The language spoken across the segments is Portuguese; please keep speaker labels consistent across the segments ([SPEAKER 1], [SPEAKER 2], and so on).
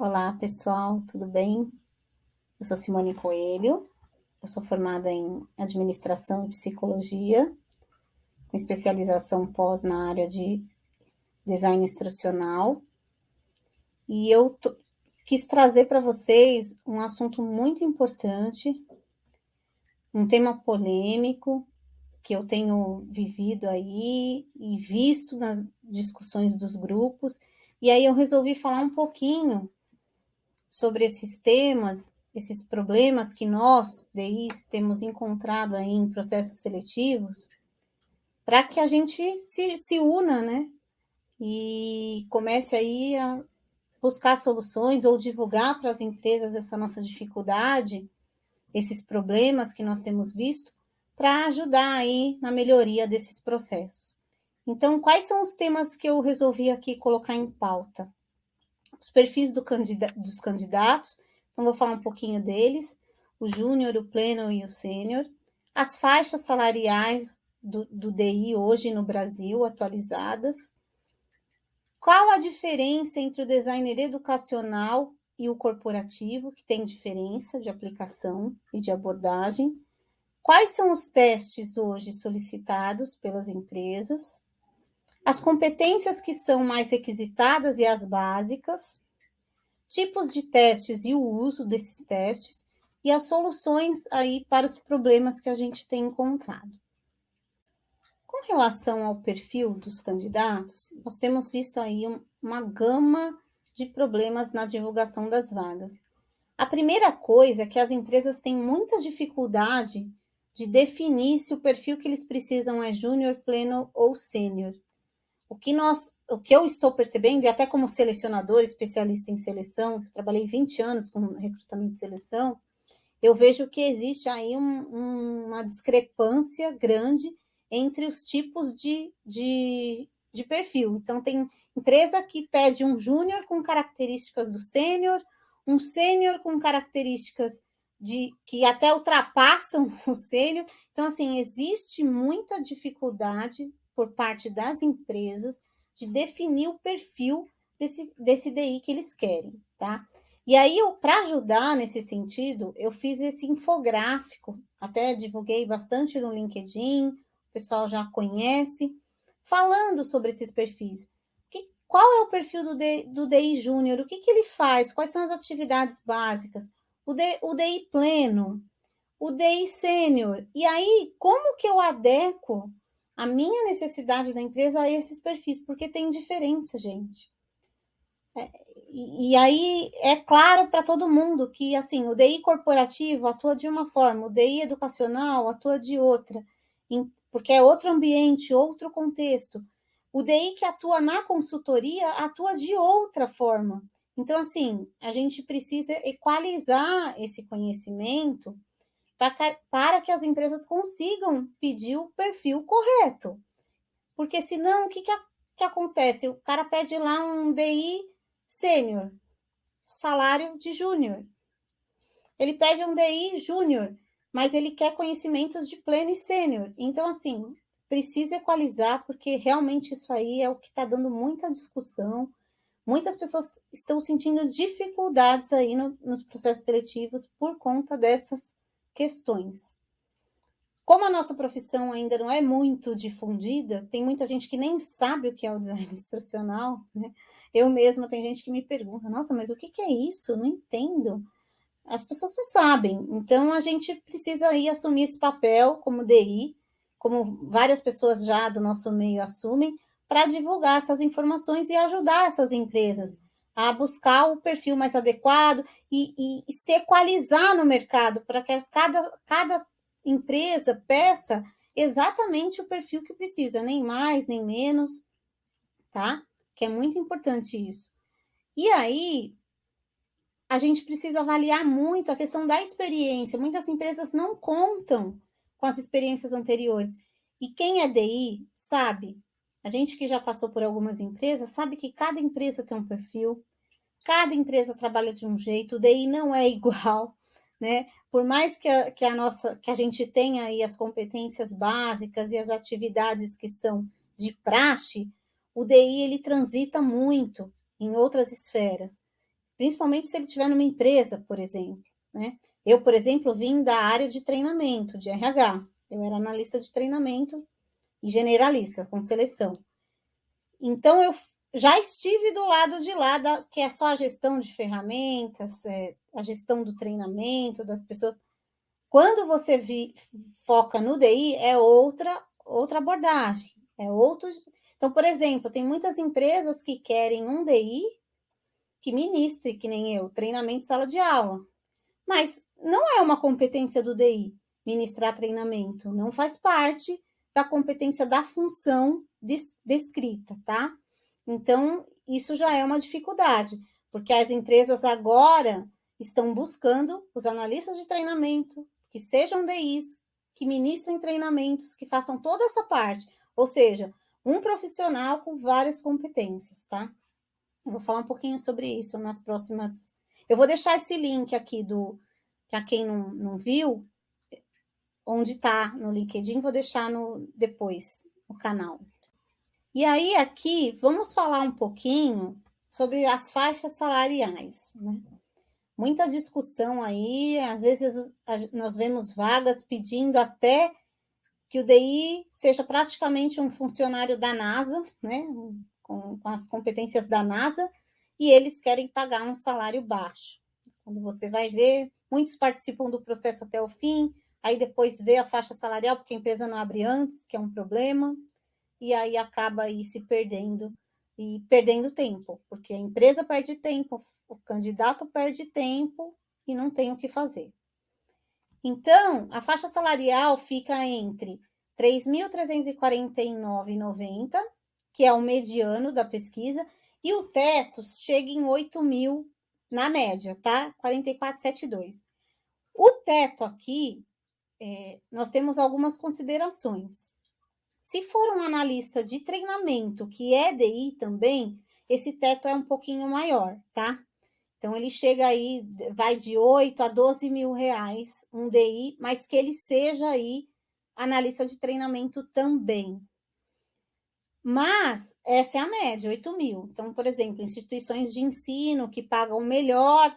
[SPEAKER 1] Olá, pessoal, tudo bem? Eu sou Simone Coelho, eu sou formada em Administração e Psicologia, com especialização pós na área de Design Instrucional, e quis trazer para vocês um assunto muito importante, um tema polêmico, que eu tenho vivido aí e visto nas discussões dos grupos, e aí eu resolvi falar um pouquinho sobre esses temas, esses problemas que nós, DIs, temos encontrado aí em processos seletivos, para que a gente se una, né? E comece aí a buscar soluções ou divulgar para as empresas essa nossa dificuldade, esses problemas que nós temos visto, para ajudar aí na melhoria desses processos. Então, quais são os temas que eu resolvi aqui colocar em pauta? Os perfis dos candidatos, então vou falar um pouquinho deles, o júnior, o pleno e o sênior, as faixas salariais do DI hoje no Brasil, atualizadas, qual a diferença entre o designer educacional e o corporativo, que tem diferença de aplicação e de abordagem, quais são os testes hoje solicitados pelas empresas, as competências que são mais requisitadas e as básicas, tipos de testes e o uso desses testes e as soluções aí para os problemas que a gente tem encontrado. Com relação ao perfil dos candidatos, nós temos visto aí uma gama de problemas na divulgação das vagas. A primeira coisa é que as empresas têm muita dificuldade de definir se o perfil que eles precisam é júnior, pleno ou sênior. O que eu estou percebendo, e até como selecionador, especialista em seleção, trabalhei 20 anos com recrutamento e seleção, eu vejo que existe aí uma discrepância grande entre os tipos de perfil. Então, tem empresa que pede um júnior com características do sênior, um sênior com características que até ultrapassam o sênior. Então, assim, existe muita dificuldade por parte das empresas de definir o perfil desse DI que eles querem, tá? E aí, para ajudar nesse sentido, eu fiz esse infográfico, até divulguei bastante no LinkedIn, o pessoal já conhece, falando sobre esses perfis. Qual é o perfil do DI Júnior? O que ele faz? Quais são as atividades básicas? O DI pleno, o DI sênior. E aí, como que eu adequo a minha necessidade da empresa a esses perfis? Porque tem diferença, gente. E aí é claro para todo mundo que assim o DI corporativo atua de uma forma, o DI educacional atua de outra, porque é outro ambiente, outro contexto. O DI que atua na consultoria atua de outra forma. Então, assim, a gente precisa equalizar esse conhecimento para que as empresas consigam pedir o perfil correto. Porque senão, que acontece? O cara pede lá um DI sênior, salário de júnior. Ele pede um DI júnior, mas ele quer conhecimentos de pleno e sênior. Então, assim, precisa equalizar, porque realmente isso aí é o que está dando muita discussão. Muitas pessoas estão sentindo dificuldades aí nos processos seletivos por conta dessas questões. Como a nossa profissão ainda não é muito difundida, tem muita gente que nem sabe o que é o design instrucional, né? Eu mesma, tem gente que me pergunta, nossa, mas o que é isso? Não entendo. As pessoas não sabem. Então, a gente precisa aí assumir esse papel como DI, como várias pessoas já do nosso meio assumem, para divulgar essas informações e ajudar essas empresas a buscar o perfil mais adequado e se equalizar no mercado, para que cada empresa peça exatamente o perfil que precisa, nem mais, nem menos, tá? Que é muito importante isso. E aí, a gente precisa avaliar muito a questão da experiência. Muitas empresas não contam com as experiências anteriores. E quem é DI sabe, a gente que já passou por algumas empresas, sabe que cada empresa tem um perfil, cada empresa trabalha de um jeito, o DI não é igual, né? Por mais que a gente tenha aí as competências básicas e as atividades que são de praxe, o DI ele transita muito em outras esferas. principalmente se ele estiver numa empresa, por exemplo, né? Eu, por exemplo, vim da área de treinamento, de RH. Eu era analista de treinamento e generalista, com seleção. Então, eu já estive do lado de lá, que é só a gestão de ferramentas, a gestão do treinamento das pessoas. Quando você foca no DI, é outra abordagem, é outro. Então, por exemplo, tem muitas empresas que querem um DI que ministre, que nem eu, treinamento sala de aula. Mas não é uma competência do DI ministrar treinamento, não faz parte da competência da função descrita, tá? Então, isso já é uma dificuldade, porque as empresas agora estão buscando os analistas de treinamento, que sejam DIs, que ministrem treinamentos, que façam toda essa parte, ou seja, um profissional com várias competências, tá? Eu vou falar um pouquinho sobre isso nas próximas. Eu vou deixar esse link aqui para quem não viu, onde está no LinkedIn, vou deixar depois no canal. E aí, aqui, vamos falar um pouquinho sobre as faixas salariais, né? Muita discussão aí, às vezes nós vemos vagas pedindo até que o DI seja praticamente um funcionário da NASA, né? Com as competências da NASA, e eles querem pagar um salário baixo. Quando você vai ver, muitos participam do processo até o fim, aí depois vê a faixa salarial, porque a empresa não abre antes, que é um problema, e aí acaba aí se perdendo e perdendo tempo, porque a empresa perde tempo, o candidato perde tempo e não tem o que fazer. Então, a faixa salarial fica entre R$ 3.349,90, que é o mediano da pesquisa, e o teto chega em 8.000 na média, tá? 44,72. O teto aqui, nós temos algumas considerações. Se for um analista de treinamento, que é DI também, esse teto é um pouquinho maior, tá? Então, ele chega aí, vai de 8 a 12 mil reais, um DI, mas que ele seja aí analista de treinamento também. Mas essa é a média, 8 mil. Então, por exemplo, instituições de ensino que pagam melhor,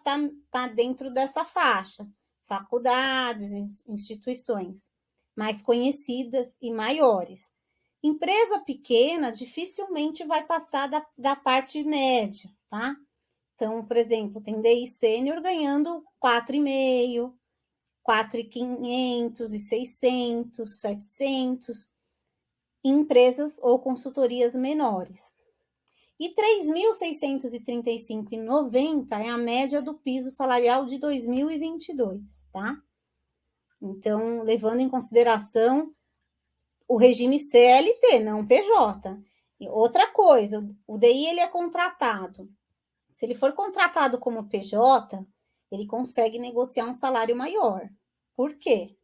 [SPEAKER 1] tá dentro dessa faixa. Faculdades, instituições mais conhecidas e maiores. Empresa pequena dificilmente vai passar da parte média, tá? Então, por exemplo, tem DI sênior ganhando 4,5, 4.500 e 600, 700 em empresas ou consultorias menores. E 3.635,90 é a média do piso salarial de 2022, tá? Então, levando em consideração o regime CLT, não PJ. E outra coisa, o DI ele é contratado. Se ele for contratado como PJ, ele consegue negociar um salário maior. Por quê?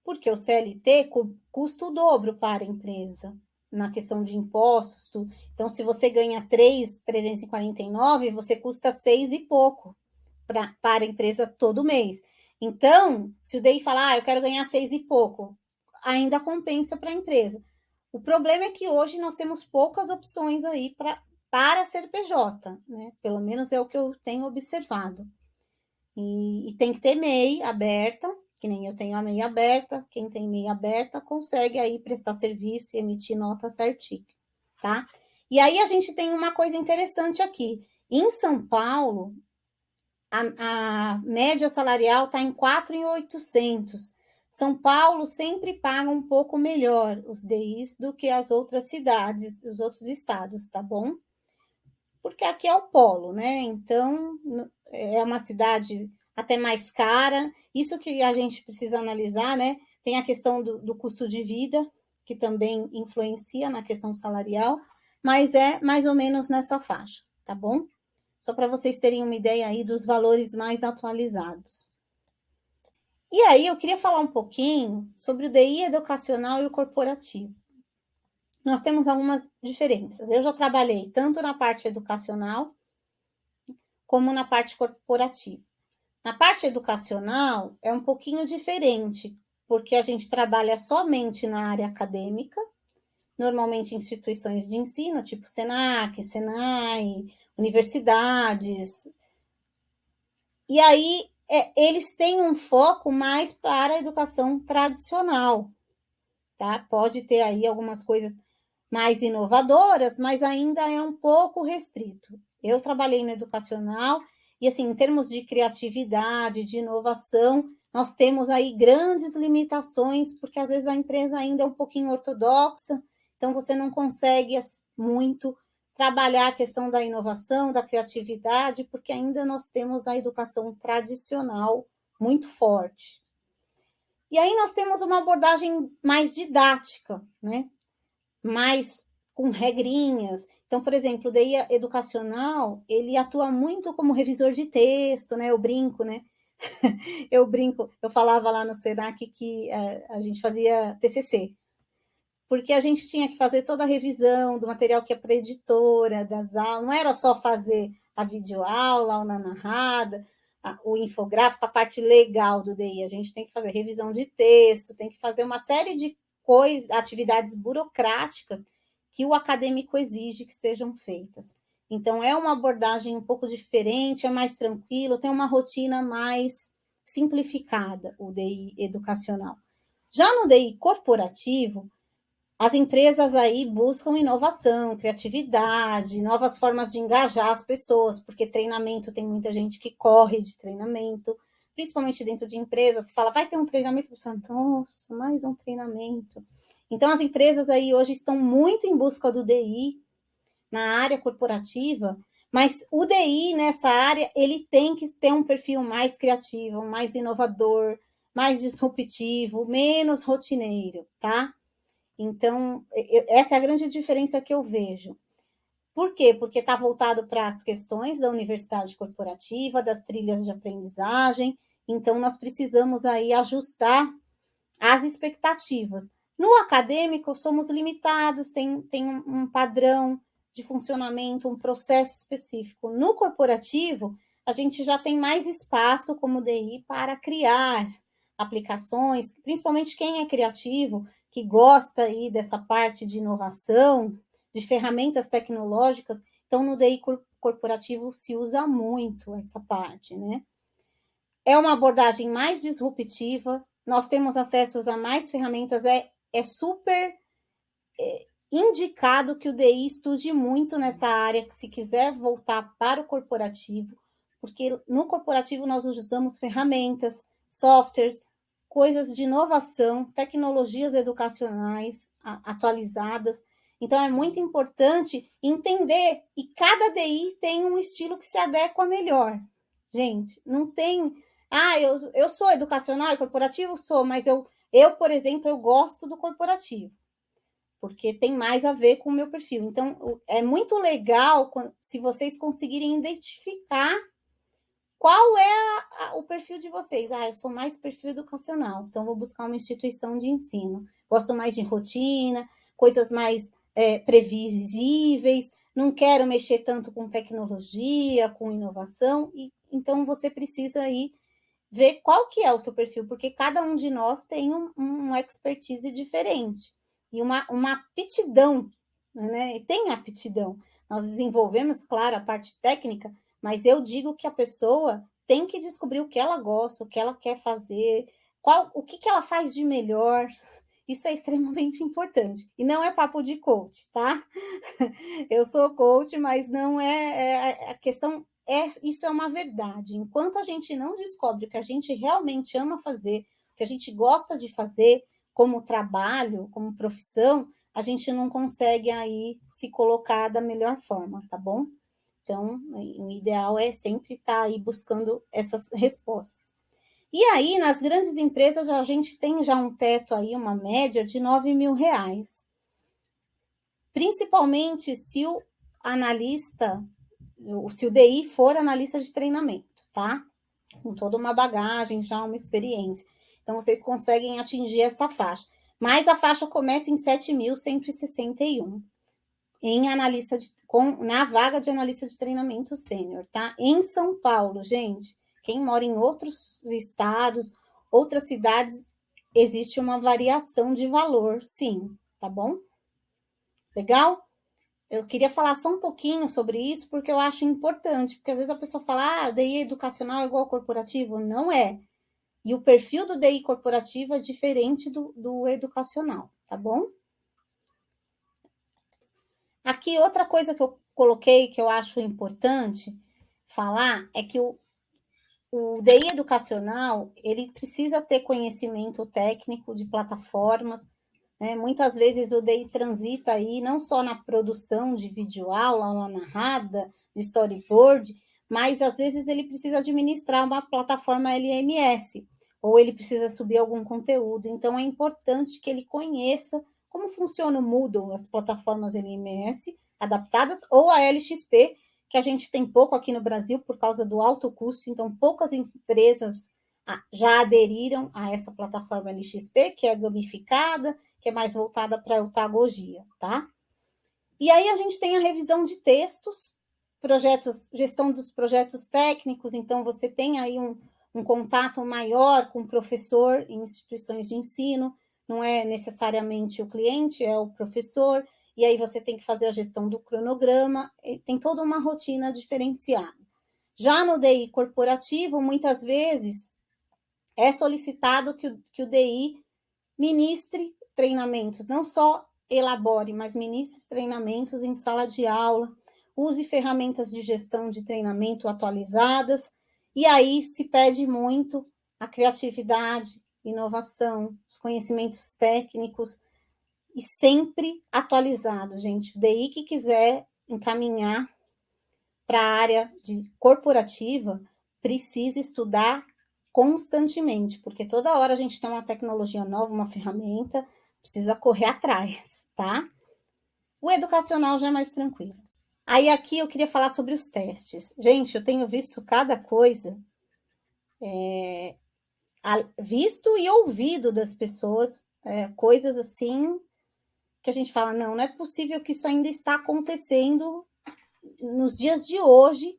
[SPEAKER 1] Porque o CLT custa o dobro para a empresa, na questão de impostos. Então, se você ganha 3.349, você custa 6 e pouco para a empresa todo mês. Então, se o DI falar, eu quero ganhar 6 e pouco, ainda compensa para a empresa. O problema é que hoje nós temos poucas opções aí para ser PJ, né? Pelo menos é o que eu tenho observado. E tem que ter MEI aberta, que nem eu tenho a MEI aberta. Quem tem MEI aberta consegue aí prestar serviço e emitir nota certinho, tá? E aí a gente tem uma coisa interessante aqui. Em São Paulo, a média salarial está em 4.800. São Paulo sempre paga um pouco melhor os DIs do que as outras cidades, os outros estados, tá bom? Porque aqui é o polo, né? Então, é uma cidade até mais cara. Isso que a gente precisa analisar, né? Tem a questão do custo de vida, que também influencia na questão salarial, mas é mais ou menos nessa faixa, tá bom? Só para vocês terem uma ideia aí dos valores mais atualizados. E aí, eu queria falar um pouquinho sobre o DI educacional e o corporativo. Nós temos algumas diferenças. Eu já trabalhei tanto na parte educacional como na parte corporativa. Na parte educacional é um pouquinho diferente, porque a gente trabalha somente na área acadêmica, normalmente em instituições de ensino, tipo Senac, Senai, universidades, E aí, eles têm um foco mais para a educação tradicional, tá? Pode ter aí algumas coisas mais inovadoras, mas ainda é um pouco restrito. Eu trabalhei no educacional e, assim, em termos de criatividade, de inovação, nós temos aí grandes limitações, porque às vezes a empresa ainda é um pouquinho ortodoxa, então você não consegue muito trabalhar a questão da inovação, da criatividade, porque ainda nós temos a educação tradicional muito forte. E aí nós temos uma abordagem mais didática, né? Mais com regrinhas. Então, por exemplo, o DI educacional, ele atua muito como revisor de texto, né? Eu brinco, né? Eu falava lá no Senac que a gente fazia TCC, porque a gente tinha que fazer toda a revisão do material que é para a editora, das aulas, não era só fazer a videoaula, a aula narrada, o infográfico, a parte legal do DI, a gente tem que fazer revisão de texto, tem que fazer uma série de coisas, atividades burocráticas que o acadêmico exige que sejam feitas. Então, é uma abordagem um pouco diferente, é mais tranquilo, tem uma rotina mais simplificada, o DI educacional. Já no DI corporativo, as empresas aí buscam inovação, criatividade, novas formas de engajar as pessoas, porque treinamento tem muita gente que corre de treinamento, principalmente dentro de empresas, se fala, vai ter um treinamento, você fala, nossa, mais um treinamento. Então, as empresas aí hoje estão muito em busca do DI na área corporativa, mas o DI nessa área, ele tem que ter um perfil mais criativo, mais inovador, mais disruptivo, menos rotineiro, tá? Então, essa é a grande diferença que eu vejo. Por quê? Porque está voltado para as questões da universidade corporativa, das trilhas de aprendizagem. Então, nós precisamos aí ajustar as expectativas. No acadêmico, somos limitados, tem um padrão de funcionamento, um processo específico. No corporativo, a gente já tem mais espaço como DI para criar aplicações, principalmente quem é criativo, que gosta aí dessa parte de inovação, de ferramentas tecnológicas. Então, no DI corporativo se usa muito essa parte, né? É uma abordagem mais disruptiva, nós temos acesso a mais ferramentas, é super indicado que o DI estude muito nessa área, se quiser voltar para o corporativo, porque no corporativo nós usamos ferramentas, softwares, coisas de inovação, tecnologias educacionais atualizadas. Então, é muito importante entender, e cada DI tem um estilo que se adequa melhor. Gente, não tem... eu sou educacional e corporativo? Sou, mas por exemplo, eu gosto do corporativo porque tem mais a ver com o meu perfil. Então, é muito legal se vocês conseguirem identificar qual é o perfil de vocês. Eu sou mais perfil educacional, então vou buscar uma instituição de ensino. Gosto mais de rotina, coisas mais previsíveis, não quero mexer tanto com tecnologia, com inovação, e então você precisa aí ver qual que é o seu perfil, porque cada um de nós tem uma expertise diferente e uma aptidão, né? Tem aptidão. Nós desenvolvemos, claro, a parte técnica, mas eu digo que a pessoa tem que descobrir o que ela gosta, o que ela quer fazer, o que ela faz de melhor. Isso é extremamente importante. E não é papo de coach, tá? Eu sou coach, mas não a questão isso é uma verdade. Enquanto a gente não descobre o que a gente realmente ama fazer, o que a gente gosta de fazer como trabalho, como profissão, a gente não consegue aí se colocar da melhor forma, tá bom? Então, o ideal é sempre estar aí buscando essas respostas. E aí, nas grandes empresas, a gente tem já um teto aí, uma média de R$ 9.000. Principalmente se o analista, se o DI for analista de treinamento, tá? Com toda uma bagagem, já uma experiência. Então, vocês conseguem atingir essa faixa. Mas a faixa começa em 7.161 em analista na vaga de analista de treinamento sênior, tá? Em São Paulo, gente. Quem mora em outros estados, outras cidades, existe uma variação de valor, sim, tá bom? Legal? Eu queria falar só um pouquinho sobre isso, porque eu acho importante, porque às vezes a pessoa fala, o DI educacional é igual ao corporativo. Não é. E o perfil do DI corporativo é diferente do educacional, tá bom? Aqui, outra coisa que eu coloquei que eu acho importante falar é que o DI educacional, ele precisa ter conhecimento técnico de plataformas, né? Muitas vezes o DI transita aí não só na produção de videoaula, aula narrada, de storyboard, mas às vezes ele precisa administrar uma plataforma LMS, ou ele precisa subir algum conteúdo. Então é importante que ele conheça como funciona o Moodle, as plataformas LMS adaptadas, ou a LXP, que a gente tem pouco aqui no Brasil por causa do alto custo, então poucas empresas já aderiram a essa plataforma LXP, que é gamificada, que é mais voltada para a eutagogia, tá? E aí a gente tem a revisão de textos, projetos, gestão dos projetos técnicos, então você tem aí um contato maior com o professor em instituições de ensino, não é necessariamente o cliente, é o professor, e aí você tem que fazer a gestão do cronograma, tem toda uma rotina diferenciada. Já no DI corporativo, muitas vezes é solicitado que o DI ministre treinamentos, não só elabore, mas ministre treinamentos em sala de aula, use ferramentas de gestão de treinamento atualizadas, e aí se pede muito a criatividade, inovação, os conhecimentos técnicos, e sempre atualizado, gente. O DI que quiser encaminhar para a área de corporativa precisa estudar constantemente, porque toda hora a gente tem uma tecnologia nova, uma ferramenta, precisa correr atrás, tá? O educacional já é mais tranquilo. Aí aqui eu queria falar sobre os testes. Gente, eu tenho visto cada coisa, visto e ouvido das pessoas, coisas assim que a gente fala, não é possível que isso ainda está acontecendo nos dias de hoje,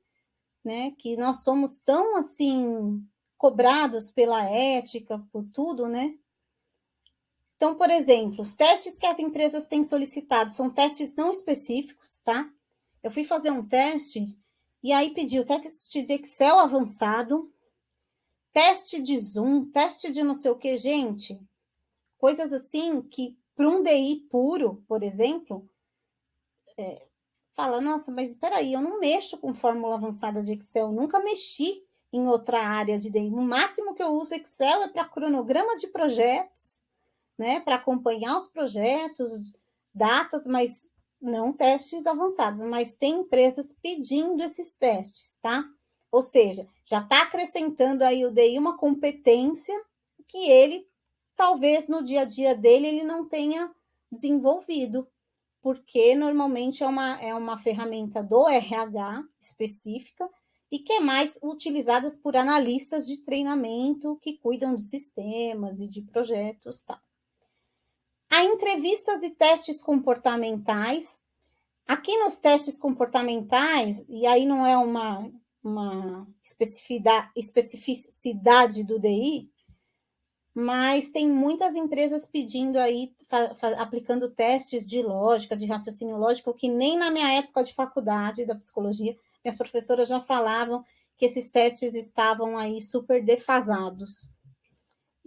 [SPEAKER 1] né? Que nós somos tão assim cobrados pela ética, por tudo, né? Então, por exemplo, os testes que as empresas têm solicitado são testes não específicos, tá? Eu fui fazer um teste e aí pediu teste de Excel avançado, teste de Zoom, teste de não sei o que, gente. Coisas assim que, para um DI puro, por exemplo, fala, nossa, mas espera aí, eu não mexo com fórmula avançada de Excel, nunca mexi em outra área de DI. No máximo que eu uso Excel é para cronograma de projetos, né, para acompanhar os projetos, datas, mas não testes avançados. Mas tem empresas pedindo esses testes, tá? Ou seja, já está acrescentando aí o DI uma competência que ele, talvez no dia a dia dele, ele não tenha desenvolvido, porque normalmente é uma ferramenta do RH específica e que é mais utilizada por analistas de treinamento que cuidam de sistemas e de projetos, tá? Há entrevistas e testes comportamentais. Aqui nos testes comportamentais, e aí não é uma especificidade do DI, mas tem muitas empresas pedindo aí, aplicando testes de lógica, de raciocínio lógico, que nem na minha época de faculdade da psicologia, minhas professoras já falavam que esses testes estavam aí super defasados.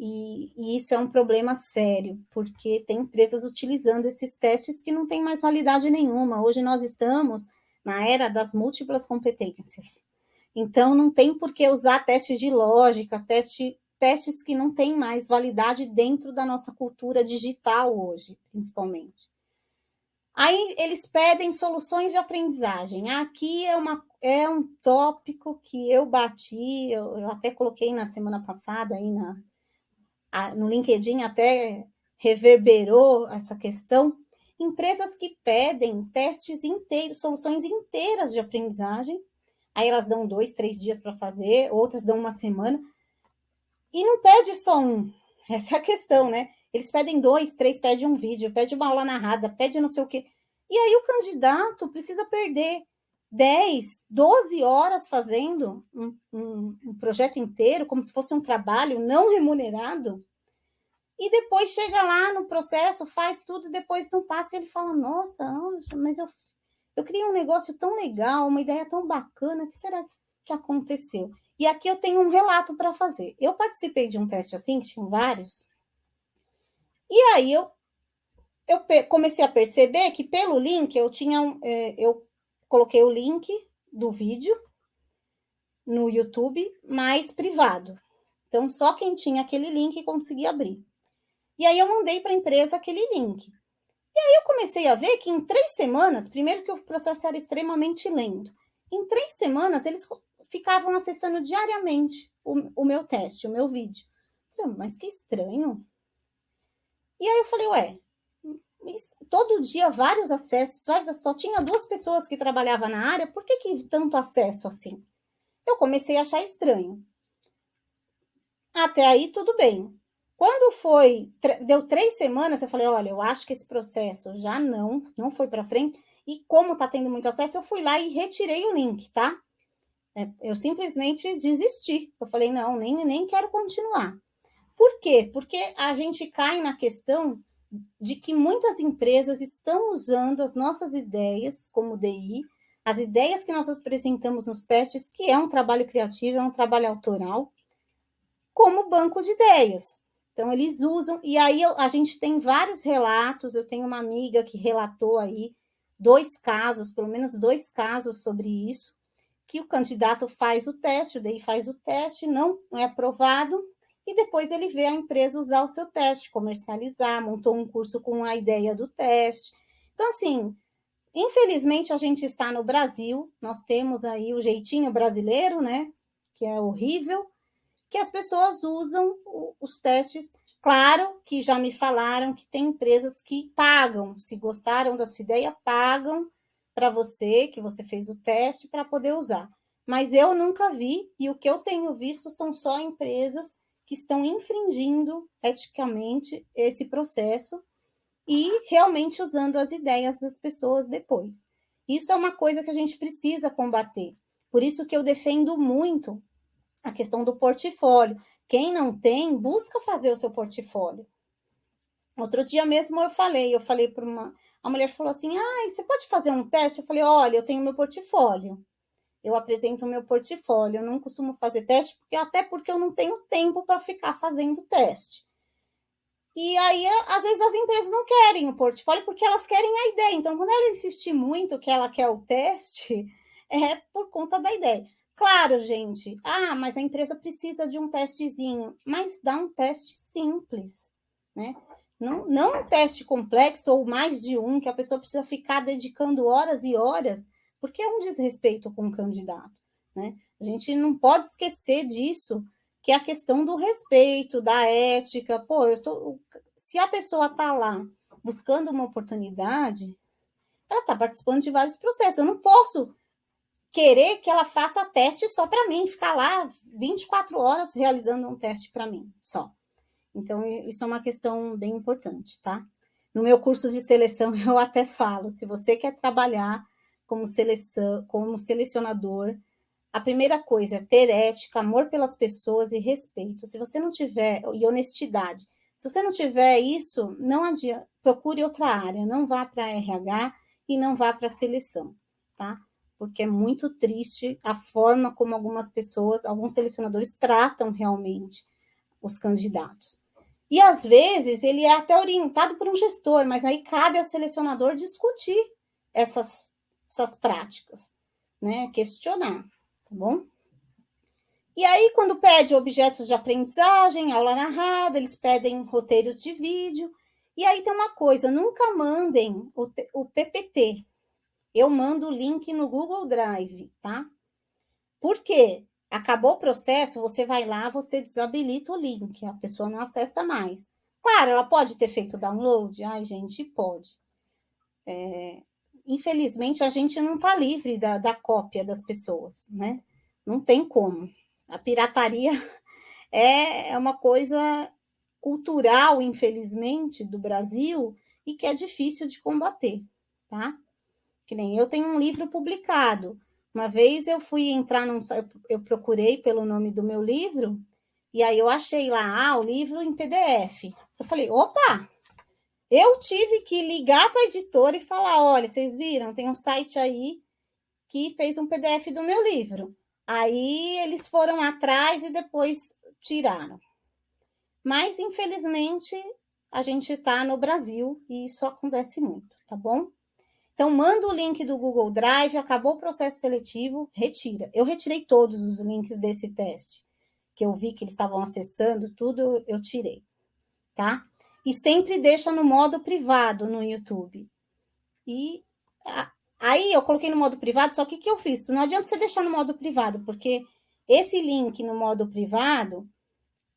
[SPEAKER 1] E isso é um problema sério, porque tem empresas utilizando esses testes que não têm mais validade nenhuma. Hoje nós estamos na era das múltiplas competências. Então, não tem por que usar testes de lógica, testes que não têm mais validade dentro da nossa cultura digital hoje, principalmente. Aí eles pedem soluções de aprendizagem. Aqui é um tópico que eu bati, eu até coloquei na semana passada aí no LinkedIn, até reverberou essa questão. Empresas que pedem testes inteiros, soluções inteiras de aprendizagem, aí elas dão 2, 3 dias para fazer, outras dão uma semana, e não pede só um, essa é a questão, né? Eles pedem 2, 3, pede um vídeo, pede uma aula narrada, pede não sei o quê. E aí o candidato precisa perder 10, 12 horas fazendo um projeto inteiro, como se fosse um trabalho não remunerado, e depois chega lá no processo, faz tudo, depois não passa, e ele fala, nossa, mas eu criei um negócio tão legal, uma ideia tão bacana, o que será que aconteceu? E aqui eu tenho um relato para fazer. Eu participei de um teste assim, que tinham vários, e aí eu comecei a perceber que pelo link eu coloquei o link do vídeo no YouTube, mais privado. Então, só quem tinha aquele link conseguia abrir. E aí eu mandei para a empresa aquele link. E aí eu comecei a ver que em 3 semanas, primeiro que o processo era extremamente lento, em 3 semanas eles ficavam acessando diariamente o meu teste, o meu vídeo. Eu falei, mas que estranho. E aí eu falei, ué, todo dia vários acessos, só tinha 2 pessoas que trabalhavam na área, por que tanto acesso assim? Eu comecei a achar estranho. Até aí tudo bem. Quando deu 3 semanas, eu falei, olha, eu acho que esse processo já não foi para frente, e como tá tendo muito acesso, eu fui lá e retirei o link, tá? Eu simplesmente desisti. Eu falei, não, nem quero continuar. Por quê? Porque a gente cai na questão de que muitas empresas estão usando as nossas ideias como DI, as ideias que nós apresentamos nos testes, que é um trabalho criativo, é um trabalho autoral, como banco de ideias. Então, eles usam, e aí a gente tem vários relatos, eu tenho uma amiga que relatou aí 2 casos, pelo menos 2 casos sobre isso, que o candidato faz o teste, o DI faz o teste, não é aprovado, e depois ele vê a empresa usar o seu teste, comercializar, montou um curso com a ideia do teste. Então, assim, infelizmente a gente está no Brasil, nós temos aí o jeitinho brasileiro, né, que é horrível, que as pessoas usam os testes. Claro que já me falaram que tem empresas que pagam, se gostaram da sua ideia, pagam para você, que você fez o teste, para poder usar. Mas eu nunca vi, e o que eu tenho visto são só empresas que estão infringindo eticamente esse processo e realmente usando as ideias das pessoas depois. Isso é uma coisa que a gente precisa combater. Por isso que eu defendo muito a questão do portfólio. Quem não tem, busca fazer o seu portfólio. Outro dia mesmo eu falei para a mulher falou assim: você pode fazer um teste? Eu falei, olha, eu tenho meu portfólio. Eu apresento o meu portfólio. Eu não costumo fazer teste, até porque eu não tenho tempo para ficar fazendo teste. E aí, às vezes, as empresas não querem o portfólio porque elas querem a ideia. Então, quando ela insistir muito que ela quer o teste, é por conta da ideia. Claro, gente. Mas a empresa precisa de um testezinho. Mas dá um teste simples, né? Não um teste complexo ou mais de um, que a pessoa precisa ficar dedicando horas e horas, porque é um desrespeito com o candidato, né? A gente não pode esquecer disso, que é a questão do respeito, da ética. Pô, se a pessoa está lá buscando uma oportunidade, ela está participando de vários processos. Eu não posso querer que ela faça teste só para mim, ficar lá 24 horas realizando um teste para mim, só. Então, isso é uma questão bem importante, tá? No meu curso de seleção, eu até falo, se você quer trabalhar como selecionador, a primeira coisa é ter ética, amor pelas pessoas e respeito. Se você não tiver, e honestidade, se você não tiver isso, não adianta, procure outra área, não vá para RH e não vá para a seleção, tá? Porque é muito triste a forma como algumas pessoas, alguns selecionadores tratam realmente os candidatos. E às vezes ele é até orientado por um gestor, mas aí cabe ao selecionador discutir essas práticas, né? Questionar, tá bom? E aí, quando pede objetos de aprendizagem, aula narrada, eles pedem roteiros de vídeo. E aí tem uma coisa, nunca mandem o PPT. Eu mando o link no Google Drive, tá? Por quê? Acabou o processo, você vai lá, você desabilita o link, a pessoa não acessa mais. Claro, ela pode ter feito download? Ai, gente, pode. Infelizmente, a gente não está livre da cópia das pessoas, né? Não tem como. A pirataria é uma coisa cultural, infelizmente, do Brasil e que é difícil de combater, tá? Que nem eu tenho um livro publicado. Uma vez eu fui entrar eu procurei pelo nome do meu livro e aí eu achei lá o livro em PDF. Eu falei, opa, Eu tive que ligar para a editora e falar, olha, vocês viram, tem um site aí que fez um PDF do meu livro. Aí eles foram atrás e depois tiraram. Mas, infelizmente, a gente está no Brasil e isso acontece muito, tá bom? Então, manda o link do Google Drive, acabou o processo seletivo, retira. Eu retirei todos os links desse teste, que eu vi que eles estavam acessando, tudo eu tirei, tá? E sempre deixa no modo privado no YouTube. E aí eu coloquei no modo privado, só que o que eu fiz? Não adianta você deixar no modo privado, porque esse link no modo privado,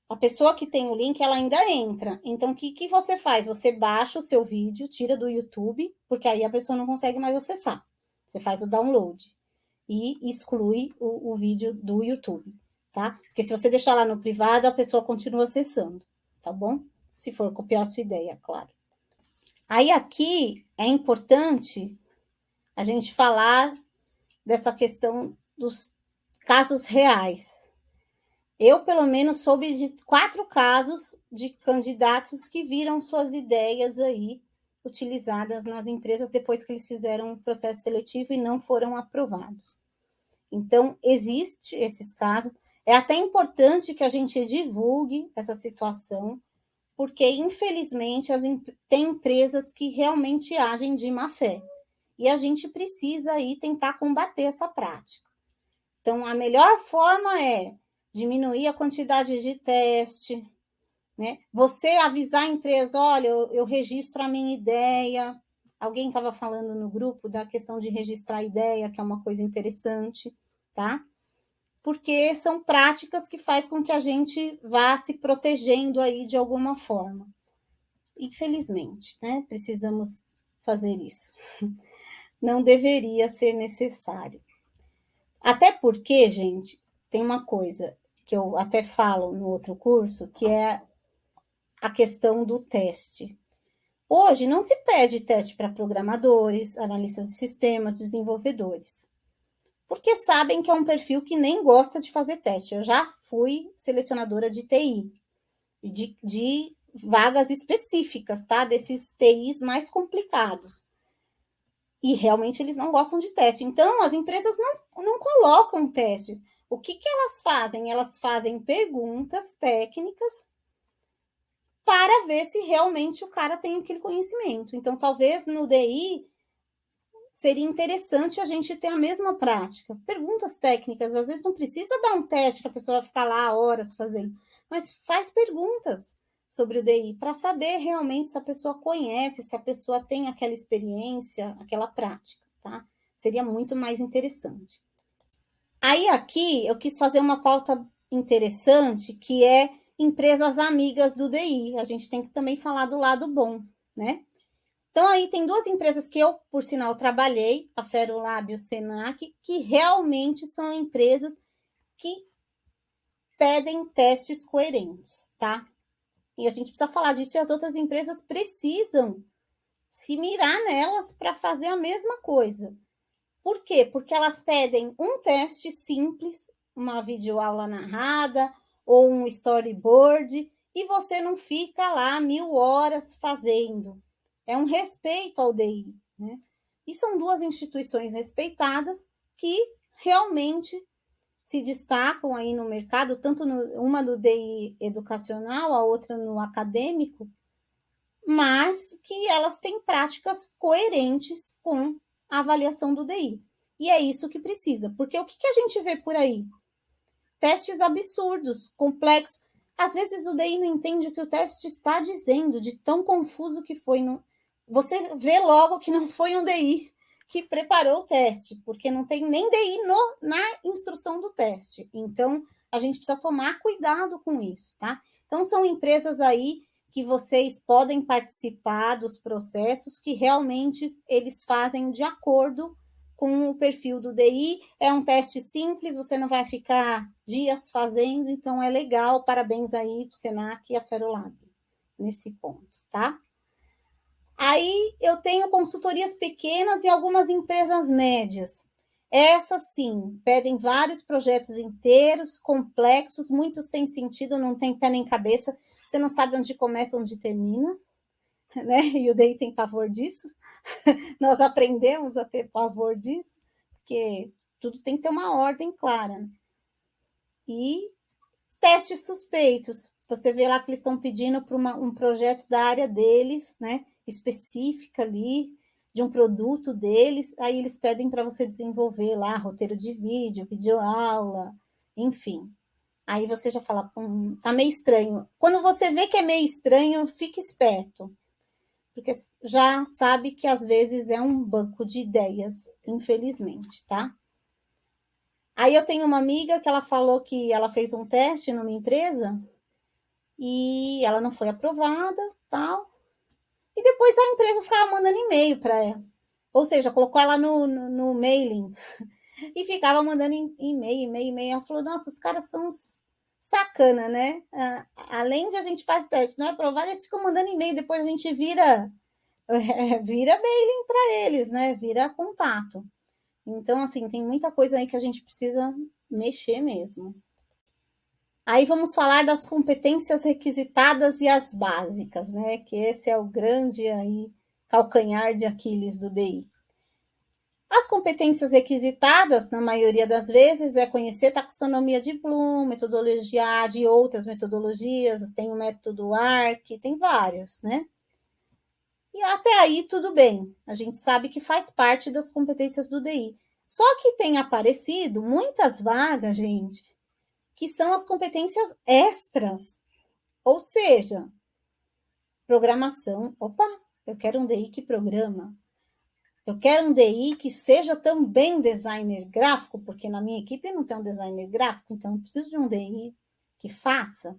[SPEAKER 1] a pessoa que tem o link, ela ainda entra. Então, o que você faz? Você baixa o seu vídeo, tira do YouTube, porque aí a pessoa não consegue mais acessar. Você faz o download e exclui o vídeo do YouTube, tá? Porque se você deixar lá no privado, a pessoa continua acessando, tá bom? Se for copiar a sua ideia, claro. Aí aqui é importante a gente falar dessa questão dos casos reais. Eu, pelo menos, soube de 4 casos de candidatos que viram suas ideias aí utilizadas nas empresas depois que eles fizeram o processo seletivo e não foram aprovados. Então, existe esses casos. É até importante que a gente divulgue essa situação, porque, infelizmente, tem empresas que realmente agem de má fé. E a gente precisa aí tentar combater essa prática. Então, a melhor forma é diminuir a quantidade de teste, né? Você avisar a empresa, olha, eu registro a minha ideia. Alguém estava falando no grupo da questão de registrar a ideia, que é uma coisa interessante, tá? Porque são práticas que faz com que a gente vá se protegendo aí de alguma forma. Infelizmente, né? Precisamos fazer isso. Não deveria ser necessário. Até porque, gente, tem uma coisa que eu até falo no outro curso, que é a questão do teste. Hoje não se pede teste para programadores, analistas de sistemas, desenvolvedores, porque sabem que é um perfil que nem gosta de fazer teste. Eu já fui selecionadora de TI, de vagas específicas, tá? Desses TIs mais complicados. E realmente eles não gostam de teste. Então, as empresas não colocam testes. O que elas fazem? Elas fazem perguntas técnicas para ver se realmente o cara tem aquele conhecimento. Então, talvez no DI seria interessante a gente ter a mesma prática. Perguntas técnicas, às vezes não precisa dar um teste que a pessoa vai ficar lá horas fazendo, mas faz perguntas sobre o DI para saber realmente se a pessoa conhece, se a pessoa tem aquela experiência, aquela prática, tá? Seria muito mais interessante. Aí aqui eu quis fazer uma pauta interessante, que é empresas amigas do DI. A gente tem que também falar do lado bom, né? Então, aí tem 2 empresas que eu, por sinal, trabalhei, a Ferolab e o Senac, que realmente são empresas que pedem testes coerentes, tá? E a gente precisa falar disso e as outras empresas precisam se mirar nelas para fazer a mesma coisa. Por quê? Porque elas pedem um teste simples, uma videoaula narrada ou um storyboard, e você não fica lá 1000 horas fazendo. É um respeito ao DI, né? E são 2 instituições respeitadas que realmente se destacam aí no mercado, tanto uma no DI educacional, a outra no acadêmico, mas que elas têm práticas coerentes com a avaliação do DI. E é isso que precisa, porque o que a gente vê por aí? Testes absurdos, complexos. Às vezes o DI não entende o que o teste está dizendo, de tão confuso que foi. Você vê logo que não foi um DI que preparou o teste, porque não tem nem DI na instrução do teste. Então, a gente precisa tomar cuidado com isso, tá? Então, são empresas aí que vocês podem participar dos processos que realmente eles fazem de acordo com o perfil do DI. É um teste simples, você não vai ficar dias fazendo, então é legal. Parabéns aí para o Senac e a Ferolab nesse ponto, tá? Aí eu tenho consultorias pequenas e algumas empresas médias. Essas sim, pedem vários projetos inteiros, complexos, muito sem sentido, não tem pé nem cabeça, você não sabe onde começa, onde termina. né? E o DI tem pavor disso. Nós aprendemos a ter pavor disso, porque tudo tem que ter uma ordem clara. Né? E testes suspeitos. Você vê lá que eles estão pedindo para um projeto da área deles, né? Específica ali, de um produto deles. Aí eles pedem para você desenvolver lá roteiro de vídeo, videoaula, enfim. Aí você já fala, tá meio estranho. Quando você vê que é meio estranho, fique esperto. Porque já sabe que às vezes é um banco de ideias, infelizmente, tá? Aí eu tenho uma amiga que ela falou que ela fez um teste numa empresa e ela não foi aprovada, tal. E depois a empresa ficava mandando e-mail para ela. Ou seja, colocou ela no mailing e ficava mandando e-mail. Ela falou, nossa, os caras são uns sacana, né? Além de a gente fazer teste, não é aprovado, eles ficam mandando e-mail, depois a gente vira mailing para eles, né? Vira contato. Então, assim, tem muita coisa aí que a gente precisa mexer mesmo. Aí vamos falar das competências requisitadas e as básicas, né? Que esse é o grande aí calcanhar de Aquiles do DI. As competências requisitadas, na maioria das vezes, é conhecer taxonomia de Bloom, metodologia de outras metodologias, tem o método ARC, tem vários, né? E até aí tudo bem, a gente sabe que faz parte das competências do DI. Só que tem aparecido muitas vagas, gente, que são as competências extras, ou seja, programação. Opa, eu quero um DI que programa. Eu quero um DI que seja também designer gráfico, porque na minha equipe não tem um designer gráfico, então eu preciso de um DI que faça.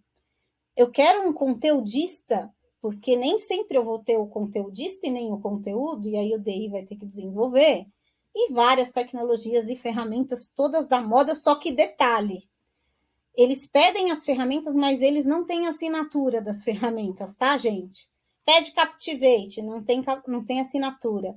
[SPEAKER 1] Eu quero um conteudista, porque nem sempre eu vou ter o conteudista e nem o conteúdo, e aí o DI vai ter que desenvolver. E várias tecnologias e ferramentas, todas da moda, só que detalhe, eles pedem as ferramentas, mas eles não têm assinatura das ferramentas, tá, gente? Pede Captivate, não tem assinatura.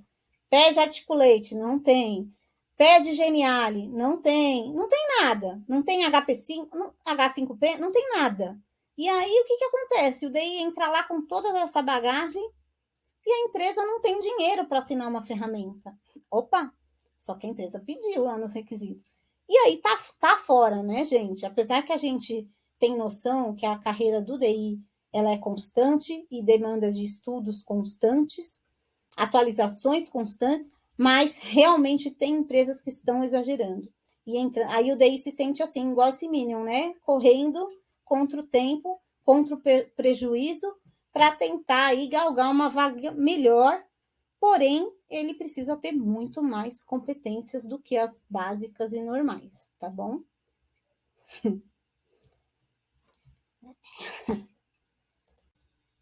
[SPEAKER 1] Pede Articulate, não tem. Pede Geniali, não tem. Não tem nada. Não tem HP5, H5P, não tem nada. E aí, o que acontece? O DI entra lá com toda essa bagagem e a empresa não tem dinheiro para assinar uma ferramenta. Opa, só que a empresa pediu lá nos requisitos. E aí tá fora, né, gente? Apesar que a gente tem noção que a carreira do DI ela é constante e demanda de estudos constantes, atualizações constantes, mas realmente tem empresas que estão exagerando. E aí o DI se sente assim, igual esse Minion, né? Correndo contra o tempo, contra o prejuízo, para tentar aí galgar uma vaga melhor, porém, ele precisa ter muito mais competências do que as básicas e normais, tá bom?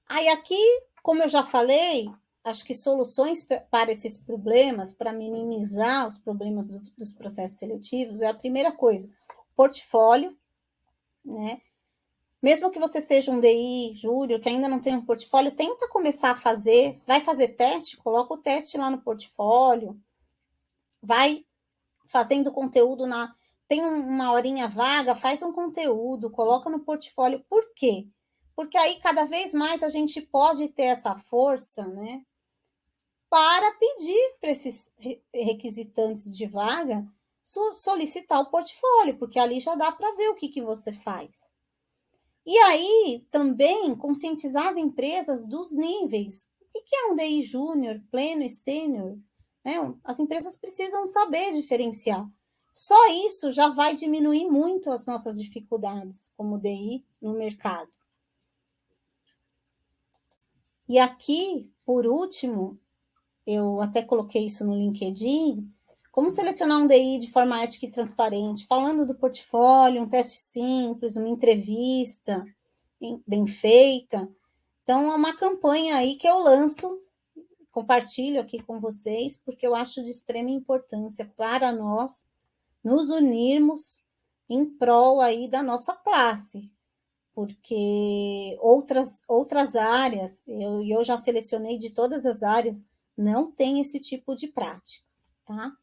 [SPEAKER 1] Aí aqui, como eu já falei, acho que soluções para esses problemas, para minimizar os problemas dos processos seletivos, é a primeira coisa, portfólio, né? Mesmo que você seja um DI júnior, que ainda não tem um portfólio, tenta começar a fazer, vai fazer teste, coloca o teste lá no portfólio, vai fazendo conteúdo tem uma horinha vaga, faz um conteúdo, coloca no portfólio. Por quê? Porque aí cada vez mais a gente pode ter essa força, né? Para pedir para esses requisitantes de vaga solicitar o portfólio, porque ali já dá para ver o que você faz. E aí também conscientizar as empresas dos níveis. O que é um DI júnior, pleno e sênior? Né? As empresas precisam saber diferenciar. Só isso já vai diminuir muito as nossas dificuldades como DI no mercado. E aqui, por último, eu até coloquei isso no LinkedIn, como selecionar um DI de forma ética e transparente, falando do portfólio, um teste simples, uma entrevista bem feita. Então, é uma campanha aí que eu lanço, compartilho aqui com vocês, porque eu acho de extrema importância para nós nos unirmos em prol aí da nossa classe, porque outras áreas, eu já selecionei de todas as áreas, não tem esse tipo de prática, tá?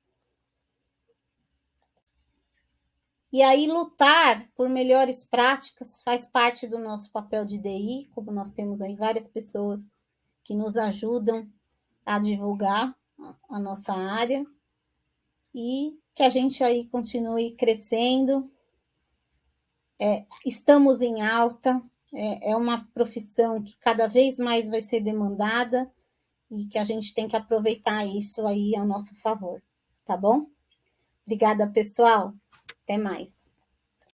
[SPEAKER 1] E aí, lutar por melhores práticas faz parte do nosso papel de DI, como nós temos aí várias pessoas que nos ajudam a divulgar a nossa área e que a gente aí continue crescendo. Estamos em alta, é uma profissão que cada vez mais vai ser demandada e que a gente tem que aproveitar isso aí ao nosso favor, tá bom? Obrigada, pessoal. Até mais.